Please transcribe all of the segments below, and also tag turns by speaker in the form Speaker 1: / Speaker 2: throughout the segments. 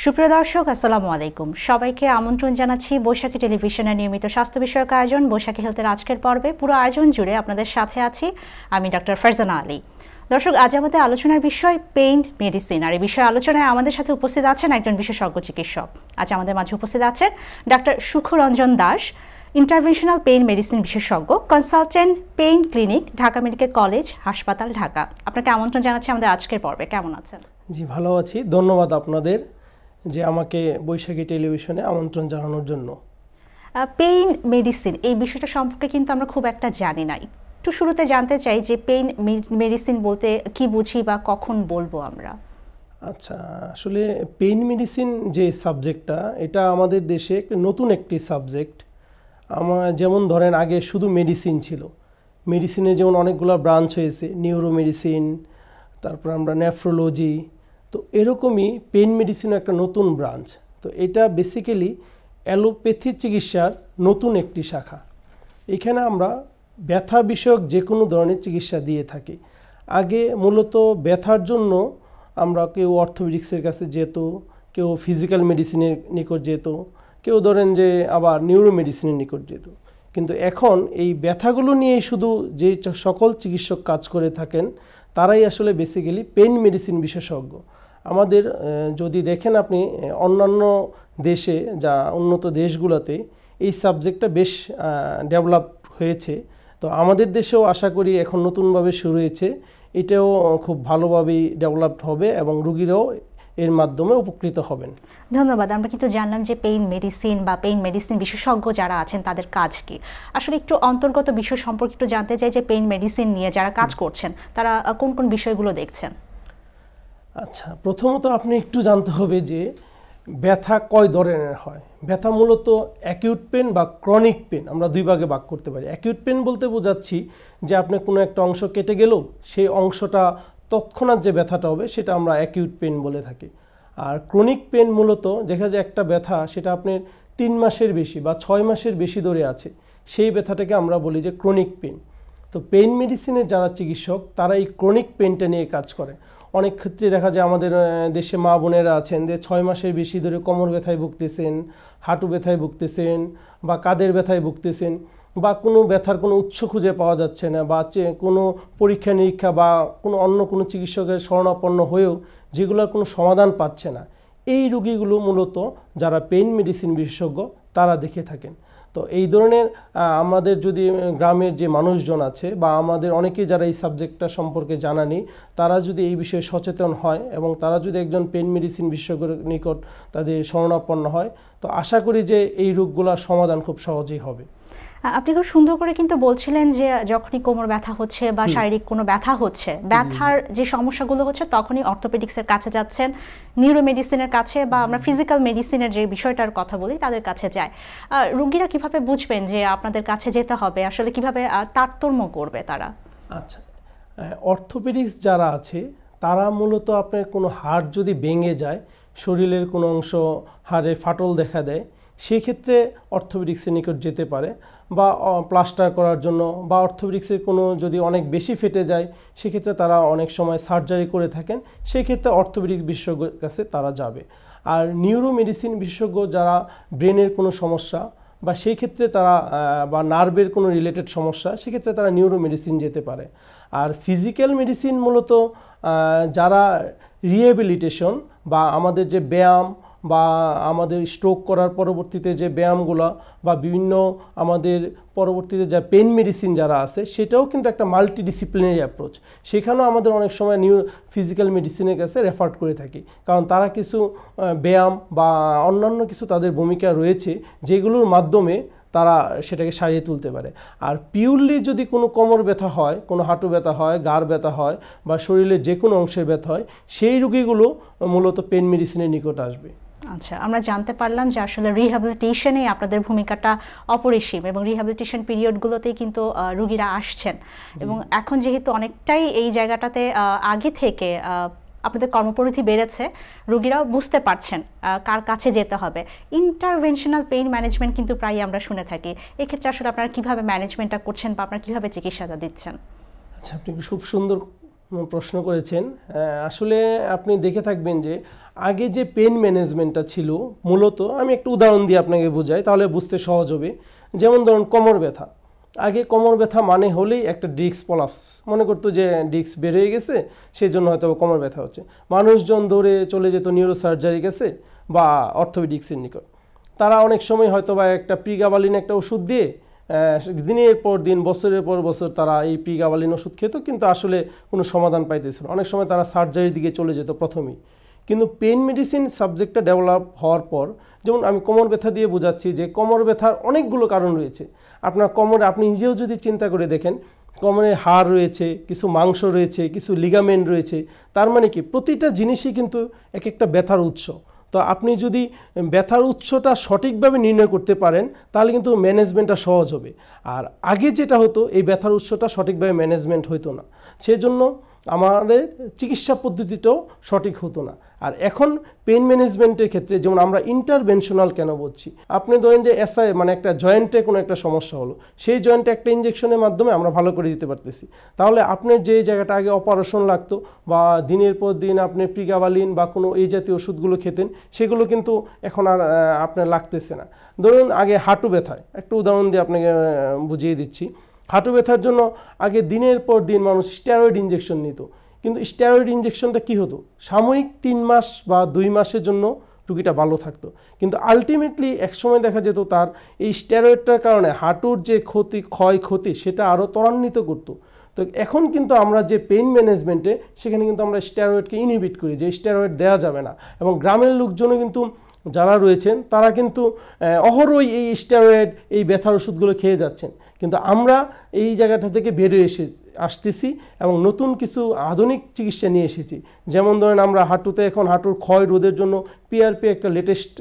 Speaker 1: সুপ্রিয় দর্শক, আসসালামু আলাইকুম। সবাইকে আমন্ত্রণ জানাচ্ছি বৈশাখী টেলিভিশনের নিয়মিত স্বাস্থ্য বিষয়ক আয়োজন বৈশাখী হেলথের আজকের পর্বে। পুরো আয়োজন জুড়ে আপনাদের সাথে আছি আমি ডক্টর ফারজানা আলী। দর্শক, আজ আমাদের আলোচনার বিষয় পেইন মেডিসিন, আর এই বিষয়ে আলোচনায় আমাদের সাথে উপস্থিত আছেন একজন বিশেষজ্ঞ চিকিৎসক। আজ আমাদের মাঝে উপস্থিত আছেন doctor Sukhranjan Das, interventional pain medicine বিশেষজ্ঞ, consultant, pain clinic, Dhaka medical college হাসপাতাল, ঢাকা। আপনাকে আমন্ত্রণ জানাচ্ছি আমাদের আজকের পর্বে। কেমন আছেন?
Speaker 2: জি, ভালো আছি। ধন্যবাদ আপনাদের যে আমাকে বৈশাখী টেলিভিশনে আমন্ত্রণ জানানোর জন্য।
Speaker 1: পেইন মেডিসিন এই বিষয়টা সম্পর্কে কিন্তু আমরা খুব একটা জানি না। একটু শুরুতে জানতে চাই যে পেইন মেডিসিন বলতে কি বুঝি বা কখন বলবো আমরা?
Speaker 2: আচ্ছা, আসলে পেইন মেডিসিন যে সাবজেক্টটা, এটা আমাদের দেশে নতুন একটি সাবজেক্ট। যেমন ধরেন আগে শুধু মেডিসিন ছিল, মেডিসিনে যেমন অনেকগুলো ব্রাঞ্চ হয়েছে, নিউরো মেডিসিন, তারপর আমরা নেফ্রোলজি, তো এরকমই পেইন মেডিসিন একটা নতুন ব্রাঞ্চ। তো এটা বেসিক্যালি অ্যালোপ্যাথি চিকিৎসার নতুন একটি শাখা। এখানে আমরা ব্যথা বিষয়ক যে কোনো ধরনের চিকিৎসা দিয়ে থাকি। আগে মূলত ব্যথার জন্য আমরা কেউ অর্থোপেডিক্সের কাছে যেত, কেউ ফিজিক্যাল মেডিসিনের নিকট যেত, কেউ ধরেন যে আবার নিউরো মেডিসিনের নিকট যেত। কিন্তু এখন এই ব্যথাগুলো নিয়েই শুধু যে সকল চিকিৎসক কাজ করে থাকেন তারাই আসলে বেসিক্যালি পেইন মেডিসিন বিশেষজ্ঞ। আমাদের যদি দেখেন আপনি অন্যান্য দেশে, যা উন্নত দেশগুলোতে এই সাবজেক্টটা বেশ ডেভেলপ হয়েছে। তো আমাদের দেশেও আশা করি এখন নতুনভাবে শুরু হয়েছে, এটাও খুব ভালোভাবেই ডেভেলপড হবে এবং রোগীরাও এর মাধ্যমে উপকৃত হবেন।
Speaker 1: ধন্যবাদ। আমরা কিন্তু জানলাম যে পেইন মেডিসিন বা পেইন মেডিসিন বিশেষজ্ঞ যারা আছেন তাদের কাজ কি। আসলে একটু অন্তর্গত বিষয় সম্পর্কে একটু জানতে চাই যে পেইন মেডিসিন নিয়ে যারা কাজ করছেন তারা কোন কোন বিষয়গুলো দেখছেন?
Speaker 2: আচ্ছা, প্রথমত আপনি একটু জানতে হবে যে ব্যথা কয় ধরনের হয়। ব্যথা মূলত অ্যাকিউট পেন বা ক্রনিক পেন আমরা দুই ভাগে ভাগ করতে পারি। অ্যাকিউট পেন বলতে বোঝাচ্ছি যে আপনার কোনো একটা অংশ কেটে গেল, সেই অংশটা তৎক্ষণাৎ যে ব্যথাটা হবে সেটা আমরা অ্যাকিউট পেন বলে থাকি। আর ক্রনিক পেন মূলত দেখা যায় একটা ব্যথা সেটা আপনার 3 মাসের বেশি বা 6 মাসের বেশি ধরে আছে, সেই ব্যথাটাকে আমরা বলি যে ক্রনিক পেন। তো পেইন মেডিসিনের যারা চিকিৎসক তারা এই ক্রনিক পেনটা নিয়ে কাজ করে। অনেক ক্ষেত্রে দেখা যায় আমাদের দেশে মা বোনেরা আছেন যে 6 মাসের বেশি ধরে কোমর ব্যথায় ভুগতেছেন, হাঁটু ব্যথায় ভুগতেছেন বা কাঁধের ব্যথায় ভুগতেছেন, বা কোনো ব্যথার কোনো উৎস খুঁজে পাওয়া যাচ্ছে না, বা কোনো পরীক্ষা নিরীক্ষা বা অন্য কোনো চিকিৎসকের শরণাপন্ন হয়েও যেগুলোর কোনো সমাধান পাচ্ছে না। এই রোগীগুলো মূলত যারা পেইন মেডিসিন বিশেষজ্ঞ তারা দেখে থাকেন। তো এই ধরনের আমাদের যদি গ্রামের যে মানুষজন আছে বা আমাদের অনেকেই যারা এই সাবজেক্টটা সম্পর্কে জানা নেই, তারা যদি এই বিষয়ে সচেতন হয় এবং তারা যদি একজন পেইন মেডিসিন বিশেষজ্ঞের নিকট তাদের শরণাপন্ন হয়, তো আশা করি যে এই রোগগুলোর সমাধান খুব সহজেই হবে।
Speaker 1: আপনি খুব সুন্দর করে কিন্তু বলছিলেন যে যখনই কোমর ব্যথা হচ্ছে বা শারীরিক কোনো ব্যথা হচ্ছে, ব্যথার যে সমস্যাগুলো হচ্ছে তখনই অর্থোপেডিক্সের কাছে যাচ্ছেন, নিউরো মেডিসিনের কাছে বা আমরা ফিজিক্যাল মেডিসিনের যে বিষয়টার কথা বলি তাদের কাছে যায়। রোগীরা কিভাবে বুঝবেন যে আপনাদের কাছে যেতে হবে, আসলে কিভাবে তারতম্য করবে তারা?
Speaker 2: আচ্ছা, অর্থোপেডিক্স যারা আছে তারা মূলত আপনার কোনো হাড় যদি ভেঙে যায়, শরীরের কোনো অংশ হাড়ে ফাটল দেখা দেয়, সেই ক্ষেত্রে অর্থোপেডিক্সের নিকট যেতে পারে, বা প্লাস্টার করার জন্য, বা অর্থোপেডিক্সের কোনো যদি অনেক বেশি ফেটে যায় সেক্ষেত্রে তারা অনেক সময় সার্জারি করে থাকেন, সেই ক্ষেত্রে অর্থোপেডিক্স বিশেষজ্ঞের কাছে তারা যাবে। আর নিউরো মেডিসিন বিশেষজ্ঞ যারা ব্রেনের কোনো সমস্যা বা সেই ক্ষেত্রে তারা বা নার্ভের কোনো রিলেটেড সমস্যা, সেক্ষেত্রে তারা নিউরো মেডিসিন যেতে পারে। আর ফিজিক্যাল মেডিসিন মূলত যারা রিহ্যাবিলিটেশন বা আমাদের যে ব্যায়াম বা আমাদের স্ট্রোক করার পরবর্তীতে যে ব্যায়ামগুলো বা বিভিন্ন আমাদের পরবর্তীতে যা পেইন মেডিসিন যারা আছে, সেটাও কিন্তু একটা মাল্টিডিসিপ্লিনারি অ্যাপ্রোচ। সেখানেও আমাদের অনেক সময় ফিজিক্যাল মেডিসিনের কাছে রেফার করে থাকি, কারণ তারা কিছু ব্যায়াম বা অন্যান্য কিছু তাদের ভূমিকা রয়েছে যেগুলোর মাধ্যমে তারা সেটাকে সারিয়ে তুলতে পারে। আর পিওরলি যদি কোনো কোমর ব্যথা হয়, কোনো হাঁটু ব্যথা হয়, ঘাড় ব্যথা হয় বা শরীরের যে কোনো অংশের ব্যথা হয়, সেই রোগীগুলো মূলত পেইন মেডিসিনের নিকট আসবে।
Speaker 1: আচ্ছা, আমরা জানতে পারলাম যে আসলে রিহ্যাবিলিটেশনে আপনাদের ভূমিকাটা অপরিসীম এবং রিহ্যাবিলিটেশন পিরিয়ডগুলোতেই কিন্তু রোগীরা আসছেন, এবং এখন যেহেতু অনেকটাই এই জায়গাটাতে আগে থেকে আপনাদের কর্মপরিধি বেড়েছে, রোগীরাও বুঝতে পারছেন কার কাছে যেতে হবে। ইন্টারভেনশনাল পেইন ম্যানেজমেন্ট কিন্তু প্রায় আমরা শুনে থাকি, এক্ষেত্রে আসলে আপনারা কীভাবে ম্যানেজমেন্টটা করছেন বা আপনারা কীভাবে চিকিৎসাটা দিচ্ছেন?
Speaker 2: আচ্ছা, আপনি খুব সুন্দর প্রশ্ন করেছেন। আসলে আপনি দেখে থাকবেন যে আগে যে পেন ম্যানেজমেন্টটা ছিল, মূলত আমি একটা উদাহরণ দিয়ে আপনাকে বোঝাই তাহলে বুঝতে সহজ হবে। যেমন ধরুন কোমর ব্যথা, আগে কোমর ব্যথা মানে হলেই একটা ডিস্ক প্রলাপস মনে করতো যে ডিস্ক বের হয়ে গেছে, সেই জন্য হয়তো কোমর ব্যথা হচ্ছে। মানুষজন দৌড়ে চলে যেত নিউরোসার্জারি কাছে বা অর্থোপেডিক্সের নিকট। তারা অনেক সময় হয়তো বা একটা প্রিগাবালিন একটা ওষুধ দিয়ে দিনের পর দিন বছরের পর বছর তারা এই প্রিগাবালিন ওষুধ খেত, কিন্তু আসলে কোনো সমাধান পাইতেছিল। অনেক সময় তারা সার্জারির দিকে চলে যেত প্রথমেই। কিন্তু পেন মেডিসিন সাবজেক্টটা ডেভেলপ হওয়ার পর, যেমন আমি কোমর ব্যথা দিয়ে বোঝাচ্ছি যে কোমর ব্যথার অনেকগুলো কারণ রয়েছে। আপনার কোমরে আপনি নিজেও যদি চিন্তা করে দেখেন, কোমরে হাড় রয়েছে, কিছু মাংস রয়েছে, কিছু লিগামেন্ট রয়েছে। তার মানে কি প্রতিটা জিনিসই কিন্তু এক একটা ব্যথার উৎস। তো আপনি যদি ব্যথার উৎসটা সঠিকভাবে নির্ণয় করতে পারেন তাহলে কিন্তু ম্যানেজমেন্টটা সহজ হবে। আর আগে যেটা হতো, এই ব্যথার উৎসটা সঠিকভাবে ম্যানেজমেন্ট হতো না, সেজন্য আমাদের চিকিৎসা পদ্ধতিটাও সঠিক হতো না। আর এখন পেন ম্যানেজমেন্টের ক্ষেত্রে যেমন আমরা ইন্টারভেনশনাল কেন বলছি, আপনি ধরেন যে এসআই মানে একটা জয়েন্টে কোনো একটা সমস্যা হলো, সেই জয়েন্টে একটা ইঞ্জেকশনের মাধ্যমে আমরা ভালো করে দিতে পারতেছি। তাহলে আপনার যে জায়গাটা আগে অপারেশন লাগতো বা দিনের পর দিন আপনি প্রিগাবালিন বা কোনো এই জাতীয় ওষুধগুলো খেতেন, সেগুলো কিন্তু এখন আর আপনার লাগতেছে না। ধরুন আগে হাঁটু ব্যথায় একটা উদাহরণ দিয়ে আপনাকে বুঝিয়ে দিচ্ছি। হাঁটু ব্যথার জন্য আগে দিনের পর দিন মানুষ স্টেরয়েড ইঞ্জেকশন নিত, কিন্তু স্টেরয়েড ইঞ্জেকশনটা কী হতো, সাময়িক 3 মাস বা 2 মাসের জন্য রুগীটা ভালো থাকতো, কিন্তু আলটিমেটলি একসময় দেখা যেত তার এই স্টেরয়েডটার কারণে হাঁটুর যে ক্ষয়ক্ষতি সেটা আরও ত্বরান্বিত করতো। তো এখন কিন্তু আমরা যে পেইন ম্যানেজমেন্টে সেখানে কিন্তু আমরা স্টেরয়েডকে ইনহিবিট করি, যে স্টেরয়েড দেওয়া যাবে না। এবং গ্রামের লোকজনও কিন্তু যারা রয়েছেন তারা কিন্তু অহরই এই স্টেরয়েড এই ব্যথার ওষুধগুলো খেয়ে যাচ্ছেন, কিন্তু আমরা এই জায়গাটা থেকে বেরিয়ে আসতেছি এবং নতুন কিছু আধুনিক চিকিৎসা নিয়ে এসেছি। যেমন ধরেন আমরা হাঁটুতে এখন হাঁটুর ক্ষয় রোধের জন্য পিআরপি একটা লেটেস্ট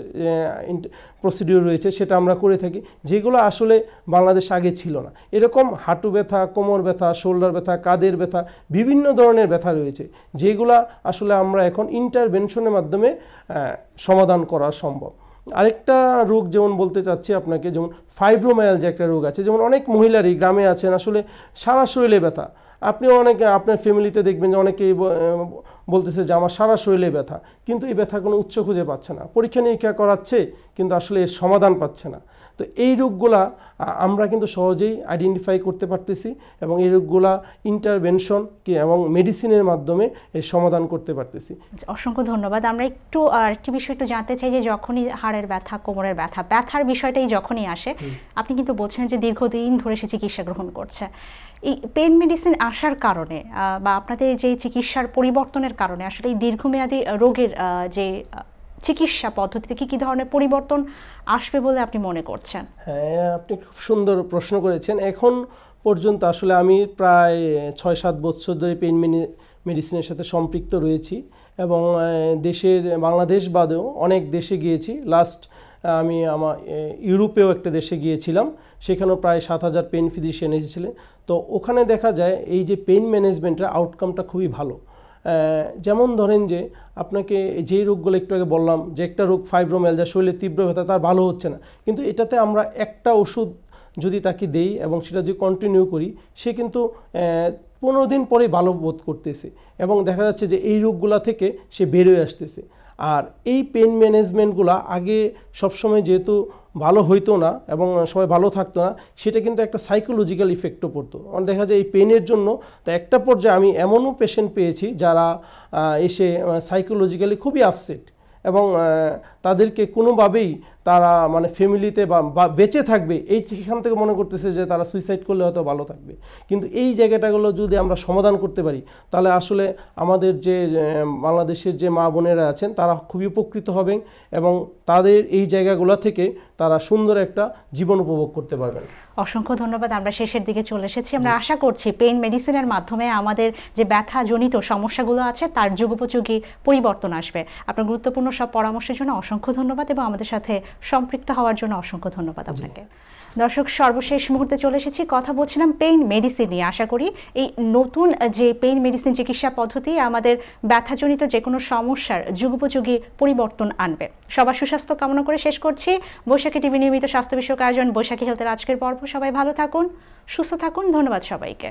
Speaker 2: প্রসিডিওর রয়েছে, সেটা আমরা করে থাকি, যেগুলো আসলে বাংলাদেশ আগে ছিল না। এরকম হাঁটু ব্যথা, কোমর ব্যথা, শোল্ডার ব্যথা, কাঁধের ব্যথা, বিভিন্ন ধরনের ব্যথা রয়েছে, যেগুলো আসলে আমরা এখন ইন্টারভেনশনের মাধ্যমে সমাধান করা সম্ভব। আরেকটা রোগ যেমন বলতে চাচ্ছি আপনাকে, যেমন ফাইব্রোমায়ালজিয়া একটা রোগ আছে। যেমন অনেক মহিলারই গ্রামে আছেন আসলে সারা শরীরে ব্যথা, আপনিও অনেকে আপনার ফ্যামিলিতে দেখবেন যে অনেকেই বলতেছে যে আমার সারা শরীরে ব্যথা, কিন্তু এই ব্যথা কোনো উৎস খুঁজে পাচ্ছে না, পরীক্ষা নিরীক্ষা করাচ্ছে কিন্তু আসলে এর সমাধান পাচ্ছে না। তো এই রোগগুলা আমরা কিন্তু সহজেই আইডেন্টিফাই করতে পারতেছি এবং এই রোগগুলা ইন্টারভেনশন এবং মেডিসিনের মাধ্যমে এর সমাধান করতে পারতেছি।
Speaker 1: অসংখ্য ধন্যবাদ। আমরা একটু আরেকটি বিষয় একটু জানতে চাই যে যখনই হাড়ের ব্যথা, কোমরের ব্যথা, ব্যথার বিষয়টাই যখনই আসে, আপনি কিন্তু বলছেন যে দীর্ঘদিন ধরে সে চিকিৎসা গ্রহণ করছে। এই পেন মেডিসিন আসার কারণে বা আপনাদের যে চিকিৎসার পরিবর্তনের কারণে আসলে এই দীর্ঘমেয়াদী রোগের যে চিকিৎসা পদ্ধতিতে কী ধরনের পরিবর্তন আসবে বলে আপনি মনে করছেন?
Speaker 2: হ্যাঁ, আপনি খুব সুন্দর প্রশ্ন করেছেন। এখন পর্যন্ত আসলে আমি প্রায় 6-7 বছর ধরে পেইন মেডিসিনের সাথে সম্পৃক্ত রয়েছি এবং দেশের বাংলাদেশ বাদেও অনেক দেশে গিয়েছি। লাস্ট আমি আমার ইউরোপেও একটা দেশে গিয়েছিলাম, সেখানেও প্রায় 7000 পেইন ফিজিশিয়ান এসেছিলেন। তো ওখানে দেখা যায় এই যে পেইন ম্যানেজমেন্টের আউটকামটা খুবই ভালো। যেমন ধরেন যে আপনাকে যেই রোগগুলো একটু আগে বললাম, যে একটা রোগ ফাইব্রোমায়ালজিয়া, শরীরে তীব্র ব্যথা, তার ভালো হচ্ছে না, কিন্তু এটাতে আমরা একটা ওষুধ যদি তাকে দেই এবং সেটা যদি কন্টিনিউ করি, সে কিন্তু 15 দিন পরে ভালো বোধ করতেছে এবং দেখা যাচ্ছে যে এই রোগগুলা থেকে সে বেরোয় আসতেছে। আর এই পেন ম্যানেজমেন্টগুলো আগে সবসময় যেহেতু ভালো হইতো না এবং সবাই ভালো থাকতো না, সেটা কিন্তু একটা সাইকোলজিক্যাল ইফেক্টও পড়তো। দেখা যায় এই পেনের জন্য তো একটা পর্যায়ে আমি এমনও পেশেন্ট পেয়েছি যারা এসে সাইকোলজিক্যালি খুবই আপসেট এবং তাদেরকে কোনোভাবেই তারা মানে ফ্যামিলিতে বা বেঁচে থাকবে এইখান থেকে মনে করতেছে যে তারা সুইসাইড করলে হয়তো ভালো থাকবে। কিন্তু এই জায়গাটাগুলো যদি আমরা সমাধান করতে পারি তাহলে আসলে আমাদের যে বাংলাদেশের যে মা বোনেরা আছেন তারা খুবই উপকৃত হবেন এবং তাদের এই জায়গাগুলো থেকে তারা সুন্দর একটা জীবন উপভোগ করতে পারবেন।
Speaker 1: অসংখ্য ধন্যবাদ। আমরা শেষের দিকে চলে এসেছি। আমরা আশা করছি পেইন মেডিসিনের মাধ্যমে আমাদের যে ব্যথাজনিত সমস্যাগুলো আছে তার যুগোপযোগী পরিবর্তন আসবে। আপনার গুরুত্বপূর্ণ সব পরামর্শের জন্য অসংখ্য ধন্যবাদ এবং আমাদের সাথে সম্পৃক্ত হওয়ার জন্য অসংখ্য ধন্যবাদ আপনাকে। দর্শক, সর্বশেষ মুহূর্তে চলে এসেছি, কথা বলছিলাম পেইন মেডিসিন নিয়ে। আশা করি এই নতুন যে পেইন মেডিসিন চিকিৎসা পদ্ধতি আমাদের ব্যথাজনিত যে কোনো সমস্যার যুগোপযোগী পরিবর্তন আনবে। সবার সুস্বাস্থ্য কামনা করে শেষ করছি বৈশাখী টিভি নিয়মিত স্বাস্থ্য বিষয়ক আয়োজন বৈশাখী হেলথের আজকের পর্ব। সবাই ভালো থাকুন, সুস্থ থাকুন। ধন্যবাদ সবাইকে।